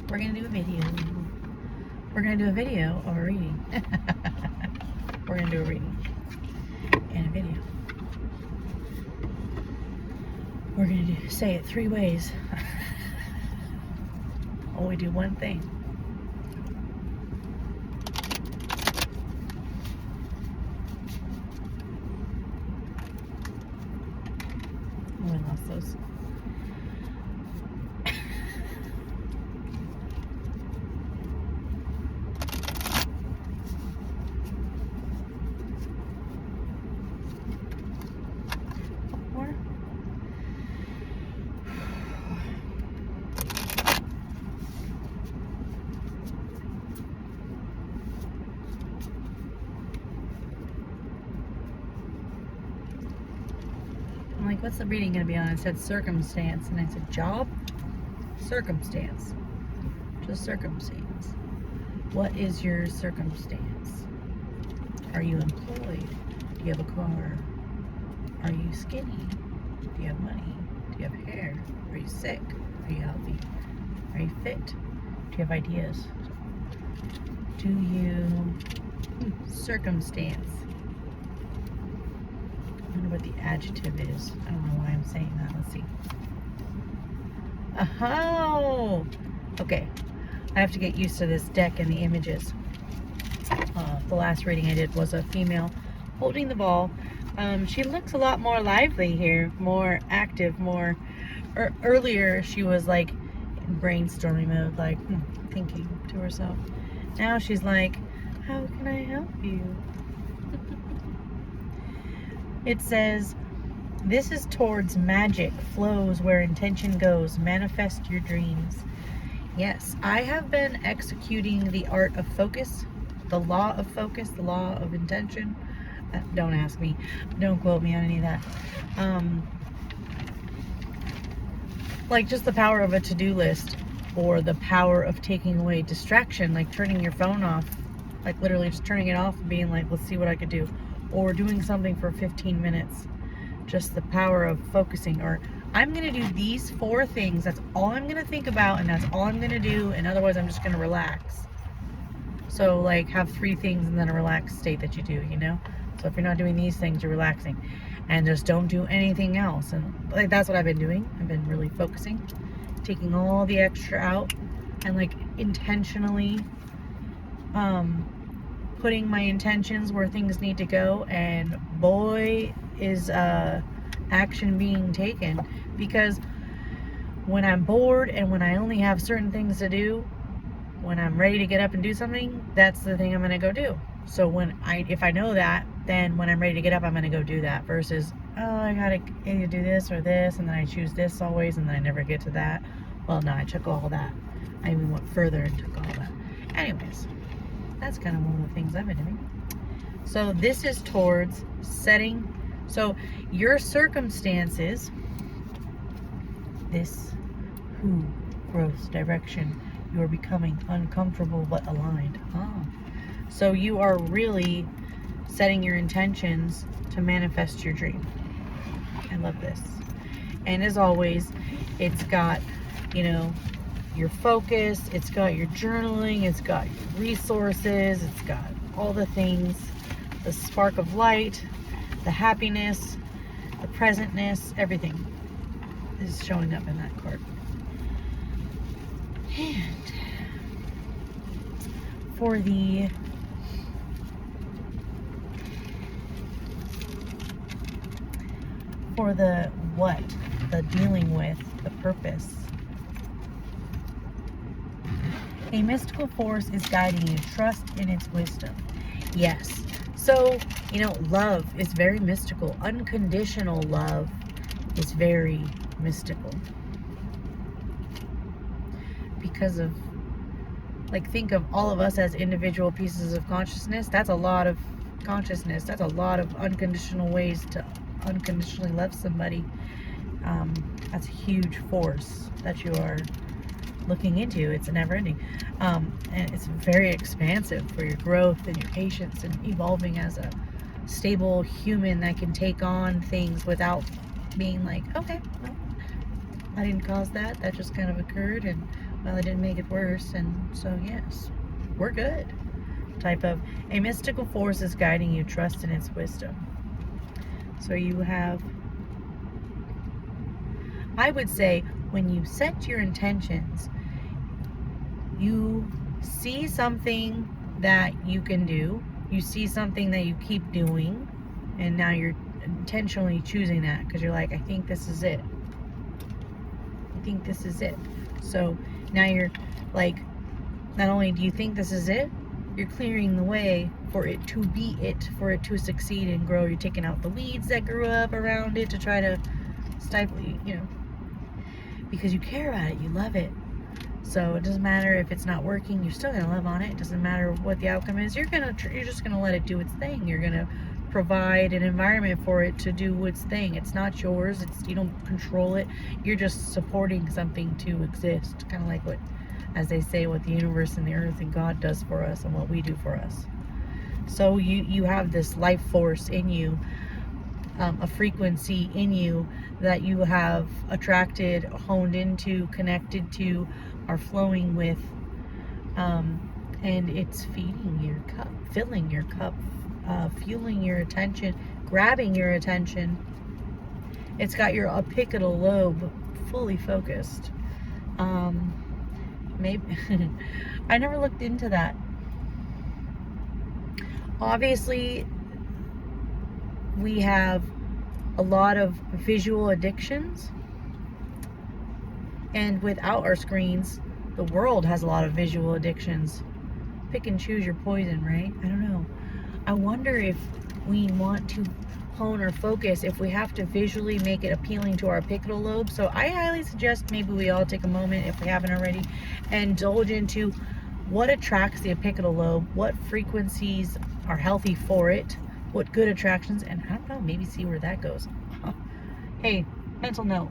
We're going to do a video. We're going to do a video or a reading. We're going to do a reading and a video. We're going to say it 3 ways. Only do one thing. Oh, I lost those. More. I'm like, what's the reading going to be on? It said circumstance, and I said job? Circumstance. Just circumstance. What is your circumstance? Are you employed? Do you have a car? Are you skinny? Do you have money? Do you have hair? Are you sick? Are you healthy? Are you fit? Do you have ideas? Do you... circumstance. I wonder what the adjective is. I don't know why I'm saying that. Let's see. Oh! Okay. I have to get used to this deck and the images. The last reading I did was a female holding the ball. She looks a lot more lively here, more active, more... earlier she was like in brainstorming mode, like thinking to herself. Now she's like, how can I help you? It says, this is towards magic, flows where intention goes, manifest your dreams. Yes, I have been executing the art of focus, the law of focus, the law of intention. Don't ask me, don't quote me on any of that. Like just the power of a to-do list, or the power of taking away distraction, like turning your phone off, like literally just turning it off and being like, let's see what I could do, or doing something for 15 minutes. Just the power of focusing, or I'm going to do these 4 things. That's all I'm going to think about, and that's all I'm going to do, and otherwise I'm just going to relax. So like have 3 things and then a relaxed state that you do, you know? So if you're not doing these things, you're relaxing. And just don't do anything else. And like that's what I've been doing. I've been really focusing, taking all the extra out, and like intentionally putting my intentions where things need to go. And boy, is action being taken, because when I'm bored and when I only have certain things to do, when I'm ready to get up and do something, that's the thing I'm going to go do. So if I know that, then when I'm ready to get up, I'm going to go do that, versus, oh, I got to either do this or this, and then I choose this always, and then I never get to that. Well, no, I took all that. I even went further and took all that. Anyways, that's kind of one of the things I've been doing. So this is towards setting. So your circumstances, this who, growth, direction, you are becoming uncomfortable but aligned. So you are really setting your intentions to manifest your dream. I love this. And as always, it's got, you know, your focus, it's got your journaling, it's got your resources, it's got all the things, the spark of light, the happiness, the presentness, everything is showing up in that card. And for the what, the dealing with, the purpose. A mystical force is guiding you. Trust in its wisdom. Yes. So, you know, love is very mystical. Unconditional love is very mystical. Because of, like, think of all of us as individual pieces of consciousness. That's a lot of consciousness. That's a lot of unconditional ways to unconditionally love somebody. That's a huge force that you are looking into. It's never ending. And it's very expansive for your growth and your patience and evolving as a stable human that can take on things without being like, okay, well, I didn't cause that. That just kind of occurred, and well, I didn't make it worse. And so, yes, we're good. Type of a mystical force is guiding you. Trust in its wisdom. So you have, I would say, when you set your intentions, you see something that you can do. You see something that you keep doing, and now you're intentionally choosing that because you're like, I think this is it. I think this is it. So now you're like, not only do you think this is it, you're clearing the way for it to be it, for it to succeed and grow. You're taking out the weeds that grew up around it to try to stifle you, you know, because you care about it, you love it. So it doesn't matter if it's not working, you're still gonna love on it. It doesn't matter what the outcome is. You're just gonna let it do its thing. You're gonna provide an environment for it to do its thing. It's not yours. You don't control it. You're just supporting something to exist. Kind of like what, as they say, what the universe and the earth and God does for us and what we do for us. So you have this life force in you, a frequency in you that you have attracted, honed into, connected to, are flowing with, and it's feeding your cup, filling your cup, fueling your attention, grabbing your attention. It's got your apical lobe fully focused. Maybe I never looked into that. Obviously, we have a lot of visual addictions, and without our screens, the world has a lot of visual addictions. Pick and choose your poison, right? I don't know. I wonder if we want to hone our focus, if we have to visually make it appealing to our apical lobe. So I highly suggest maybe we all take a moment, if we haven't already, and indulge into what attracts the apical lobe, what frequencies are healthy for it, what good attractions, and I don't know, maybe see where that goes. Hey, mental note.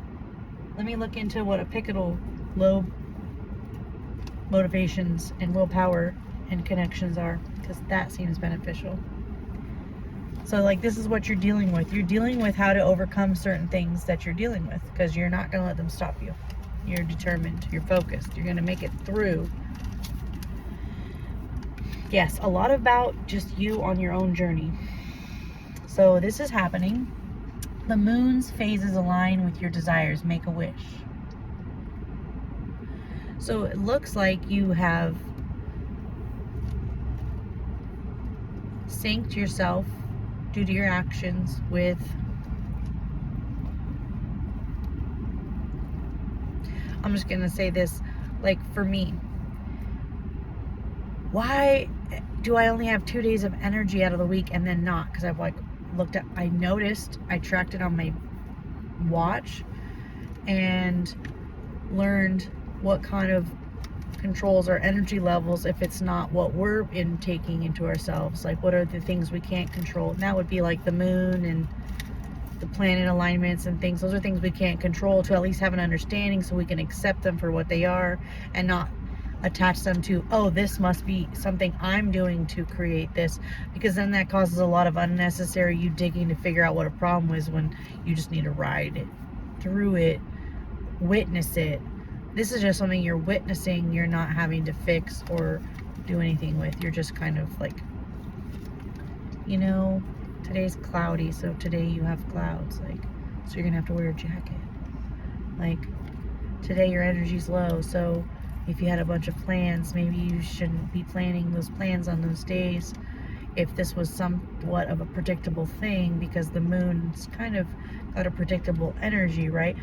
Let me look into what apical lobe motivations and willpower and connections are, because that seems beneficial. So like, this is what you're dealing with. You're dealing with how to overcome certain things that you're dealing with, because you're not going to let them stop you. You're determined, you're focused, you're going to make it through. Yes, a lot about just you on your own journey. So this is happening. The moon's phases align with your desires. Make a wish. So it looks like you have synced yourself due to your actions with, I'm just going to say this, like for me, why do I only have 2 days of energy out of the week and then not? Because I've like looked at, I noticed, I tracked it on my watch and learned what kind of controls our energy levels if it's not what we're taking into ourselves. Like, what are the things we can't control? And that would be like the moon and the planet alignments and things. Those are things we can't control, to at least have an understanding so we can accept them for what they are and not attach them to, oh, this must be something I'm doing to create this, because then that causes a lot of unnecessary you digging to figure out what a problem is, when you just need to ride it through it, witness it. This is just something you're witnessing, you're not having to fix or do anything with. You're just kind of like, you know, today's cloudy, so today you have clouds, like, so you're gonna have to wear a jacket. Like, today your energy's low, so if you had a bunch of plans, maybe you shouldn't be planning those plans on those days. If this was somewhat of a predictable thing, because the moon's kind of got a predictable energy, right?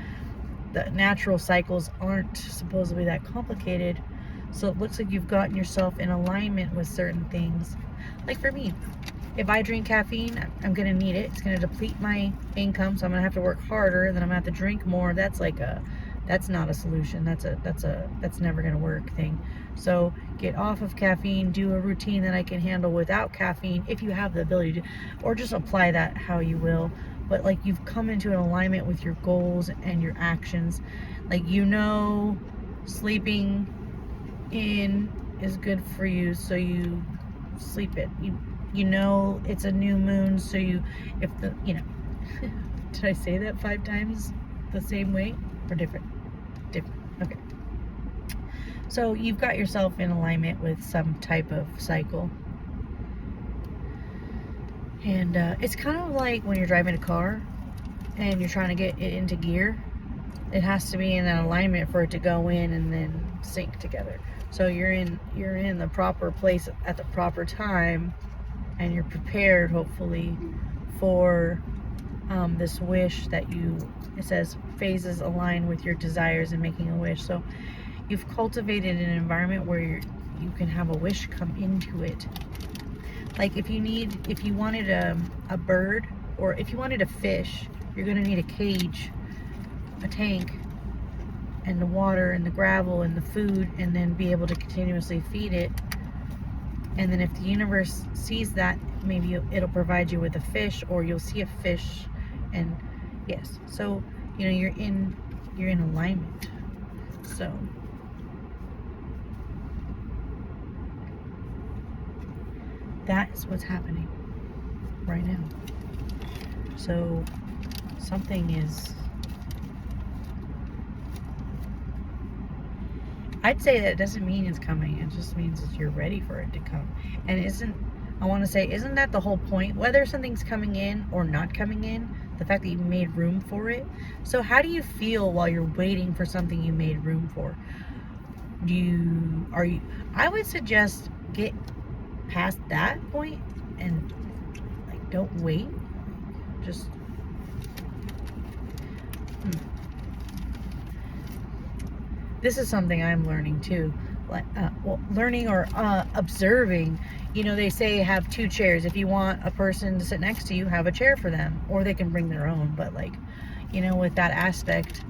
The natural cycles aren't supposedly that complicated. So it looks like you've gotten yourself in alignment with certain things. Like for me, if I drink caffeine, I'm gonna need it. It's gonna deplete my income, so I'm gonna have to work harder, then I'm gonna have to drink more. That's like that's not a solution. That's never gonna work thing. So get off of caffeine, do a routine that I can handle without caffeine if you have the ability to, or just apply that how you will. But like, you've come into an alignment with your goals and your actions. Like, you know, sleeping in is good for you, so you sleep it. You know it's a new moon, so you, if the, you know, did I say that 5 times the same way or different? So you've got yourself in alignment with some type of cycle. And it's kind of like when you're driving a car and you're trying to get it into gear. It has to be in that alignment for it to go in and then sync together. So you're in the proper place at the proper time, and you're prepared, hopefully, for this wish that it says phases align with your desires in making a wish. So you've cultivated an environment where you can have a wish come into it. Like if you wanted a bird, or if you wanted a fish, you're gonna need a cage, a tank, and the water and the gravel and the food, and then be able to continuously feed it. And then if the universe sees that, maybe it'll provide you with a fish, or you'll see a fish. And yes, so you're in alignment. So that is what's happening right now. So something is, I'd say that doesn't mean it's coming. It just means that you're ready for it to come. And isn't that the whole point? Whether something's coming in or not coming in, the fact that you made room for it. So how do you feel while you're waiting for something you made room for? I would suggest get past that point and like don't wait. Just this is something I'm learning too. Like learning or observing. They say have 2 chairs. If you want a person to sit next to you, have a chair for them, or they can bring their own. But with that aspect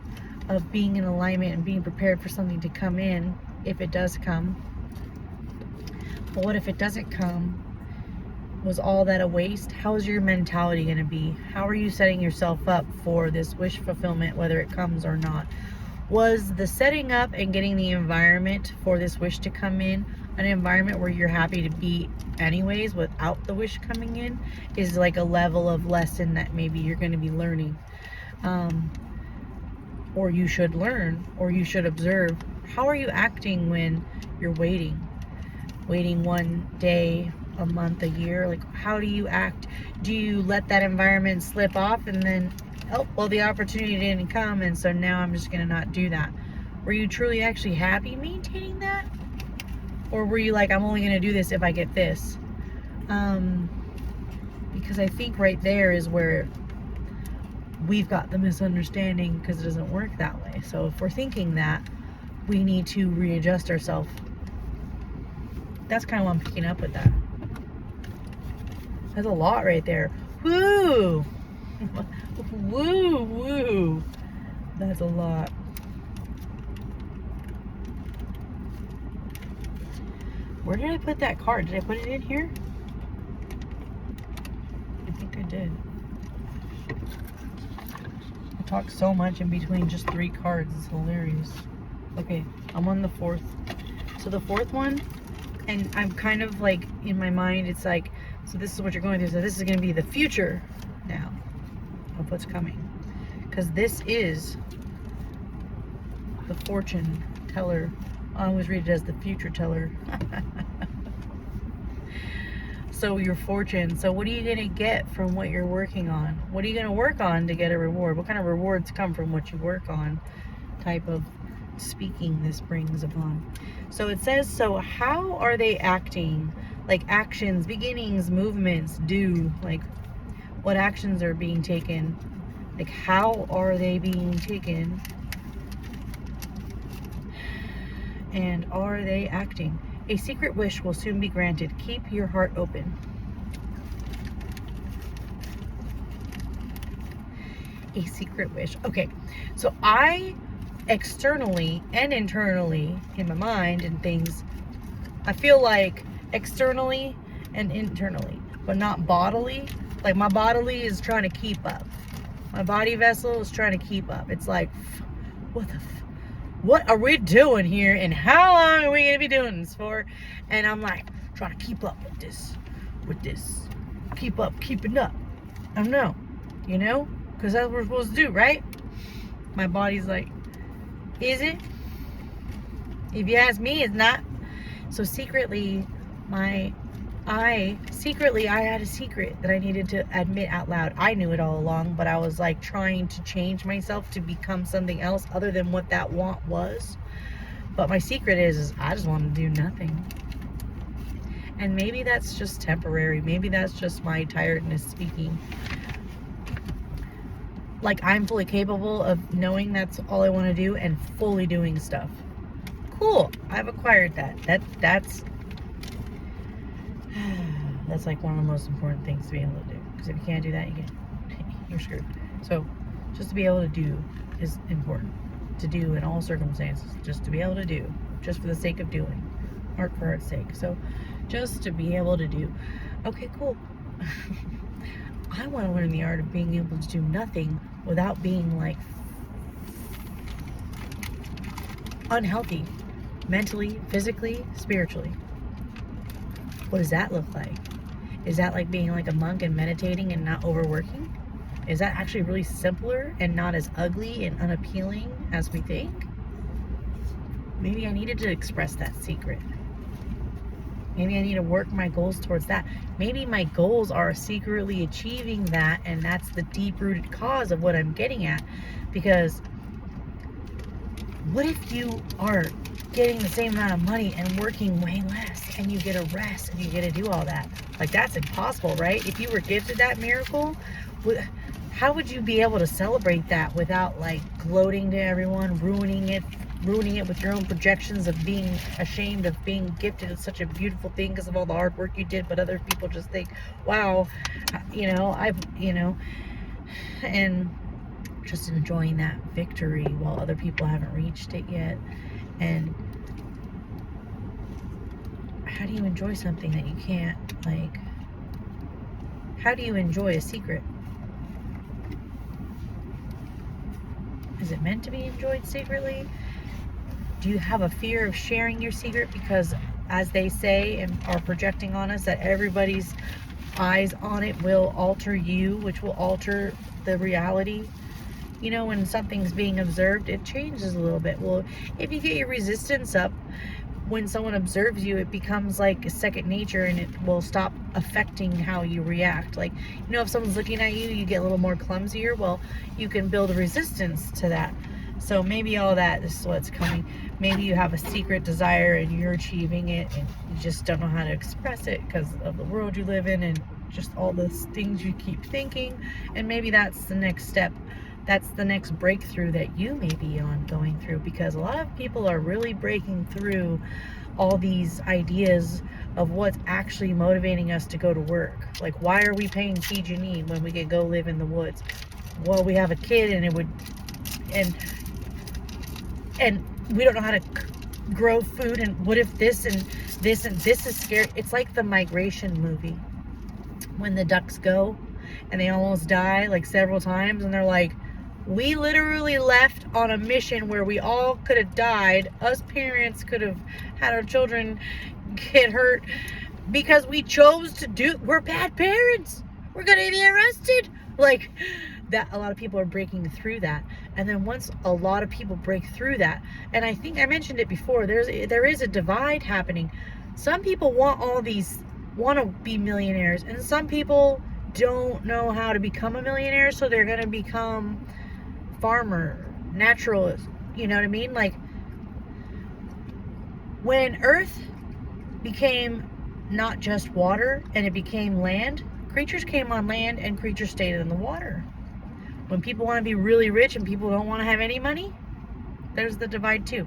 of being in alignment and being prepared for something to come in, if it does come. But what if it doesn't come? Was all that a waste? How's your mentality going to be? How are you setting yourself up for this wish fulfillment, whether it comes or not? Was the setting up and getting the environment for this wish to come in an environment where you're happy to be anyways without the wish coming in? Is like a level of lesson that maybe you're going to be learning, or you should learn, or you should observe. How are you acting when you're waiting 1 day, a month, a year? Like, how do you act? Do you let that environment slip off and then, oh, well, the opportunity didn't come, and so now I'm just gonna not do that? Were you truly actually happy maintaining that? Or were you like, I'm only gonna do this if I get this? Because I think right there is where we've got the misunderstanding, because it doesn't work that way. So if we're thinking that, we need to readjust ourselves. That's kind of what I'm picking up with that. That's a lot right there. Woo! Woo, woo. That's a lot. Where did I put that card? Did I put it in here? I think I did. I talk so much in between just 3 cards. It's hilarious. Okay, I'm on the 4th. So the 4th one, and I'm kind of like, in my mind, it's like, so this is what you're going through. So this is going to be the future now of what's coming. Because this is the fortune teller. I always read it as the future teller. So your fortune. So what are you going to get from what you're working on? What are you going to work on to get a reward? What kind of rewards come from what you work on? Type of speaking this brings upon. So it says, so how are they acting? Like actions, beginnings, movements, like what actions are being taken? Like how are they being taken? And are they acting? A secret wish will soon be granted. Keep your heart open. A secret wish. Okay, so I externally and internally in my mind and things, I feel like externally and internally, but not bodily. Like my bodily is trying to keep up. My body vessel is trying to keep up. It's like, what are we doing here, and how long are we gonna be doing this for? And I'm like trying to keep up with this, keeping up. I don't know, because that's what we're supposed to do, right? My body's like, is it? If you ask me, it's not. So secretly, I had a secret that I needed to admit out loud. I knew it all along, but I was like trying to change myself to become something else other than what that want was. But my secret is I just want to do nothing. And maybe that's just temporary. Maybe that's just my tiredness speaking. Like, I'm fully capable of knowing that's all I want to do and fully doing stuff. Cool. I've acquired that. That's like one of the most important things to be able to do. Because if you can't do that, you're screwed. So, just to be able to do is important. To do in all circumstances. Just to be able to do. Just for the sake of doing. Art for art's sake. So, just to be able to do. Okay, cool. I want to learn the art of being able to do nothing without being like unhealthy. Mentally, physically, spiritually. What does that look like? Is that like being like a monk and meditating and not overworking? Is that actually really simpler and not as ugly and unappealing as we think? Maybe I needed to express that secret. Maybe I need to work my goals towards that. Maybe my goals are secretly achieving that, and that's the deep-rooted cause of what I'm getting at. Because what if you are getting the same amount of money and working way less, and you get a rest and you get to do all that? Like, that's impossible, right? If you were gifted that miracle, how would you be able to celebrate that without like gloating to everyone, ruining it with your own projections of being ashamed of being gifted at such a beautiful thing because of all the hard work you did, but other people just think, wow, and just enjoying that victory while other people haven't reached it yet. And how do you enjoy something that you can't, like, how do you enjoy a secret? Is it meant to be enjoyed secretly? Do you have a fear of sharing your secret because, as they say and are projecting on us, that everybody's eyes on it will alter you, which will alter the reality? You know, when something's being observed, it changes a little bit. Well, if you get your resistance up, when someone observes you, it becomes like second nature, and it will stop affecting how you react. Like, you know, if someone's looking at you, you get a little more clumsier. Well, you can build a resistance to that. So maybe all that is what's coming. Maybe you have a secret desire and you're achieving it, and you just don't know how to express it because of the world you live in and just all the things you keep thinking. And maybe that's the next step. That's the next breakthrough that you may be going through, because a lot of people are really breaking through all these ideas of what's actually motivating us to go to work. Like, why are we paying PG&E when we could go live in the woods? Well, we have a kid and and we don't know how to grow food, and what if this and this and this is scary. It's like the Migration movie when the ducks go and they almost die like several times, and they're like, we literally left on a mission where we all could have died. Us parents could have had our children get hurt because we chose to do. We're bad parents. We're gonna be arrested. Like that, a lot of people are breaking through that. And then once a lot of people break through that, and I think I mentioned it before, there is a divide happening. Some people want to be millionaires, and some people don't know how to become a millionaire, so they're gonna become farmer, naturalist. You know what I mean? Like, when Earth became not just water and it became land, creatures came on land and creatures stayed in the water. When people want to be really rich and people don't want to have any money, there's the divide too.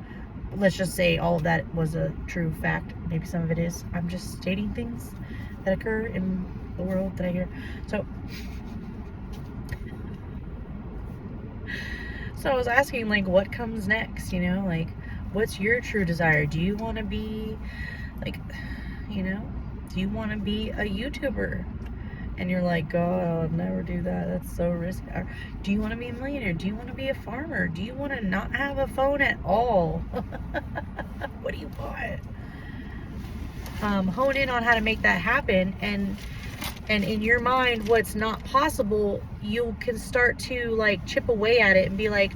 Let's just say all of that was a true fact. Maybe some of it is. I'm just stating things that occur in the world that I hear. So I was asking, like, what comes next? You know, like, what's your true desire? Do you want to be, like, you know, do you want to be a YouTuber? And you're like, God, I'll never do that. That's so risky. Or do you want to be a millionaire? Do you want to be a farmer? Do you want to not have a phone at all? What do you want? Hone in on how to make that happen, and in your mind, what's not possible, you can start to like chip away at it and be like,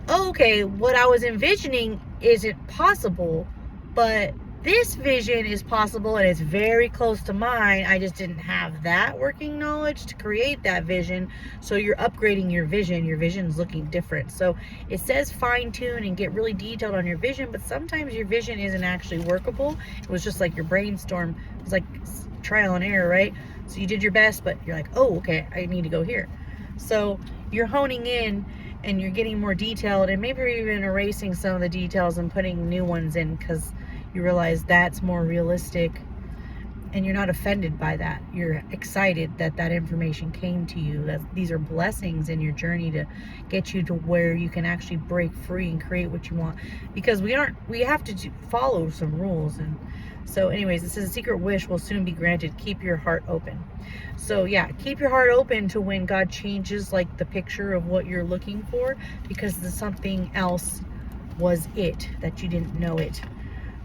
oh, okay, what I was envisioning isn't possible, but this vision is possible and it's very close to mine. I just didn't have that working knowledge to create that vision. So you're upgrading your vision. Your vision's looking different. So it says fine tune and get really detailed on your vision, but sometimes your vision isn't actually workable. It was just like your brainstorm. It was like trial and error, right? So you did your best, but you're like, oh, okay, I need to go here. So you're honing in and you're getting more detailed, and maybe you're even erasing some of the details and putting new ones in because you realize that's more realistic, and you're not offended by that. You're excited that that information came to you, that these are blessings in your journey to get you to where you can actually break free and create what you want, because we have to follow some rules. And so anyways, this is a secret wish will soon be granted. Keep your heart open. So yeah, keep your heart open to when God changes like the picture of what you're looking for, because something else was it that you didn't know it.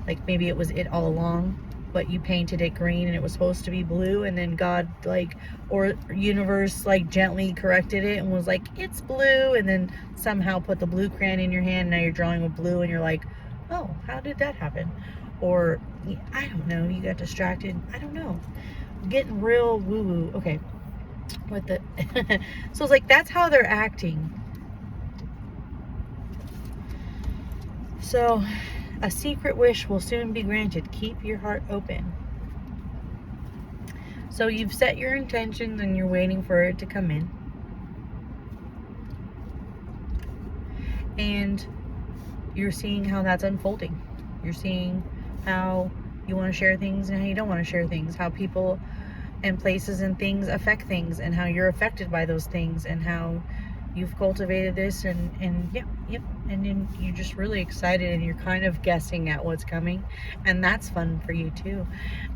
Like maybe it was it all along, but you painted it green and it was supposed to be blue, and then God like, or universe like gently corrected it and was like, it's blue, and then somehow put the blue crayon in your hand. Now you're drawing with blue and you're like, oh, how did that happen? Or I don't know, you got distracted. I don't know. I'm getting real woo-woo. Okay. With the so it's like that's how they're acting. So a secret wish will soon be granted. Keep your heart open. So you've set your intentions and you're waiting for it to come in. And you're seeing how that's unfolding. You're seeing how you want to share things and how you don't want to share things. How people and places and things affect things, and how you're affected by those things, and how you've cultivated this, and yep. And then you're just really excited and you're kind of guessing at what's coming, and that's fun for you too.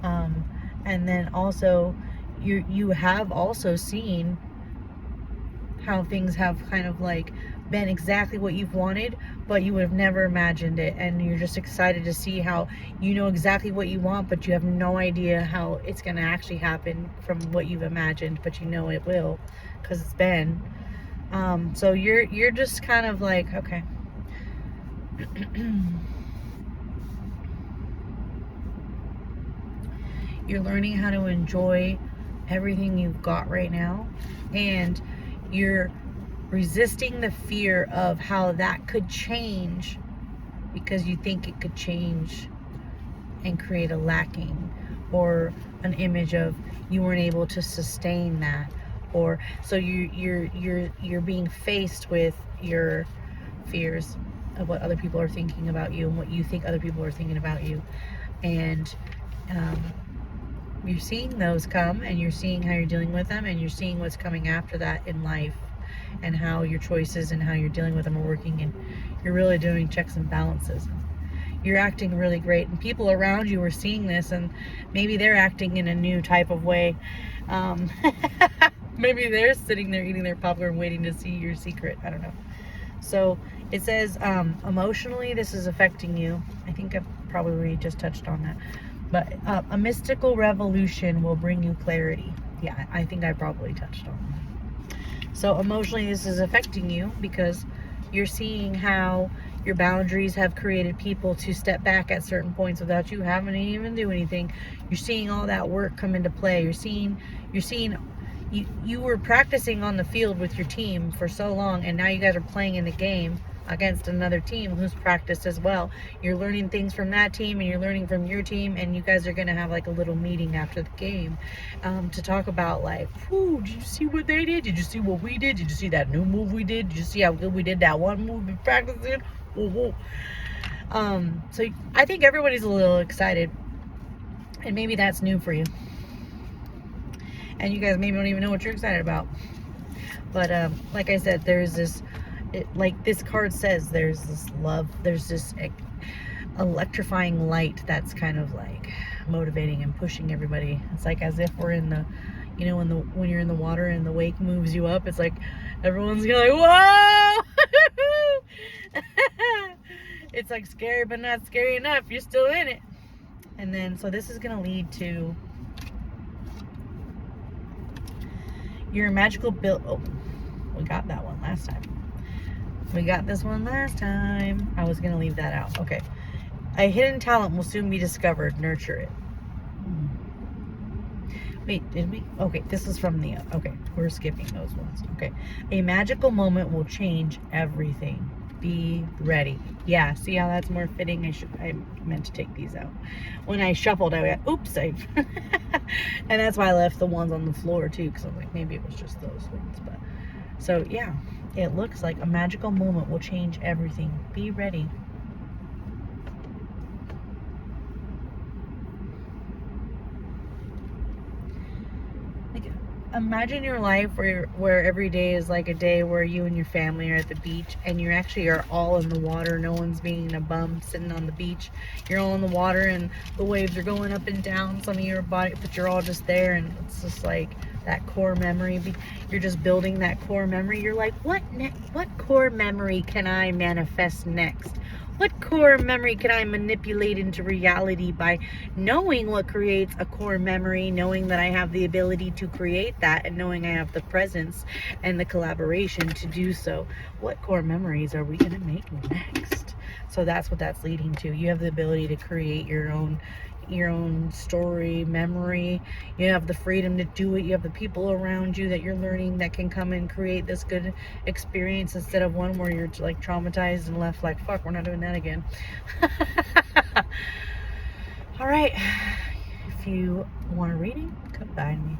And then also you have also seen how things have kind of like been exactly what you've wanted, but you would have never imagined it, and you're just excited to see how you know exactly what you want, but you have no idea how it's going to actually happen from what you've imagined, but you know it will because it's been. So you're just kind of like, okay. You're learning how to enjoy everything you've got right now, and you're resisting the fear of how that could change, because you think it could change and create a lacking or an image of you weren't able to sustain that. Or so you're being faced with your fears of what other people are thinking about you and what you think other people are thinking about you, and you're seeing those come, and you're seeing how you're dealing with them, and you're seeing what's coming after that in life, and how your choices and how you're dealing with them are working, and you're really doing checks and balances. You're acting really great, and people around you are seeing this, and maybe they're acting in a new type of way. Maybe they're sitting there eating their popcorn waiting to see your secret. I don't know. So it says emotionally this is affecting you. I think I probably just touched on that, but a mystical revolution will bring you clarity. Yeah, I think I probably touched on that. So emotionally this is affecting you because you're seeing how your boundaries have created people to step back at certain points without you having to even do anything. You're seeing all that work come into play. You're seeing you were practicing on the field with your team for so long, and now you guys are playing in the game against another team who's practiced as well. You're learning things from that team, and you're learning from your team, and you guys are going to have like a little meeting after the game to talk about like, whoo, did you see what they did? Did you see what we did? Did you see that new move we did? Did you see how good we did that one move we practiced in? Whoa, whoa. So I think everybody's a little excited, and maybe that's new for you. And you guys maybe don't even know what you're excited about. But like I said, there's this, like this card says, there's this love, there's this electrifying light that's kind of like motivating and pushing everybody. It's like as if we're in the, you know, when you're in the water and the wake moves you up, it's like everyone's going like, whoa! It's like scary, but not scary enough. You're still in it. And then, so this is going to lead to your magical build. Oh, we got that one last time. We got this one last time. I was going to leave that out. Okay. A hidden talent will soon be discovered. Nurture it. Wait, did we? Okay, this is from the... Okay, we're skipping those ones. Okay. A magical moment will change everything. Be ready. Yeah, see how that's more fitting? I meant to take these out. When I shuffled, I went, oops, and that's why I left the ones on the floor too, because I'm like, maybe it was just those ones. But so yeah, it looks like a magical moment will change everything. Be ready. Imagine your life where every day is like a day where you and your family are at the beach and you actually are all in the water. No one's being a bum sitting on the beach. You're all in the water and the waves are going up and down some of your body, but you're all just there, and it's just like that core memory. You're just building that core memory. You're like, what core memory can I manifest next? What core memory can I manipulate into reality by knowing what creates a core memory, knowing that I have the ability to create that, and knowing I have the presence and the collaboration to do so? What core memories are we going to make next? So that's what that's leading to. You have the ability to create your own story, memory. You have the freedom to do it. You have the people around you that you're learning that can come and create this good experience instead of one where you're like traumatized and left like, fuck, we're not doing that again. All right, if you want a reading, come find me.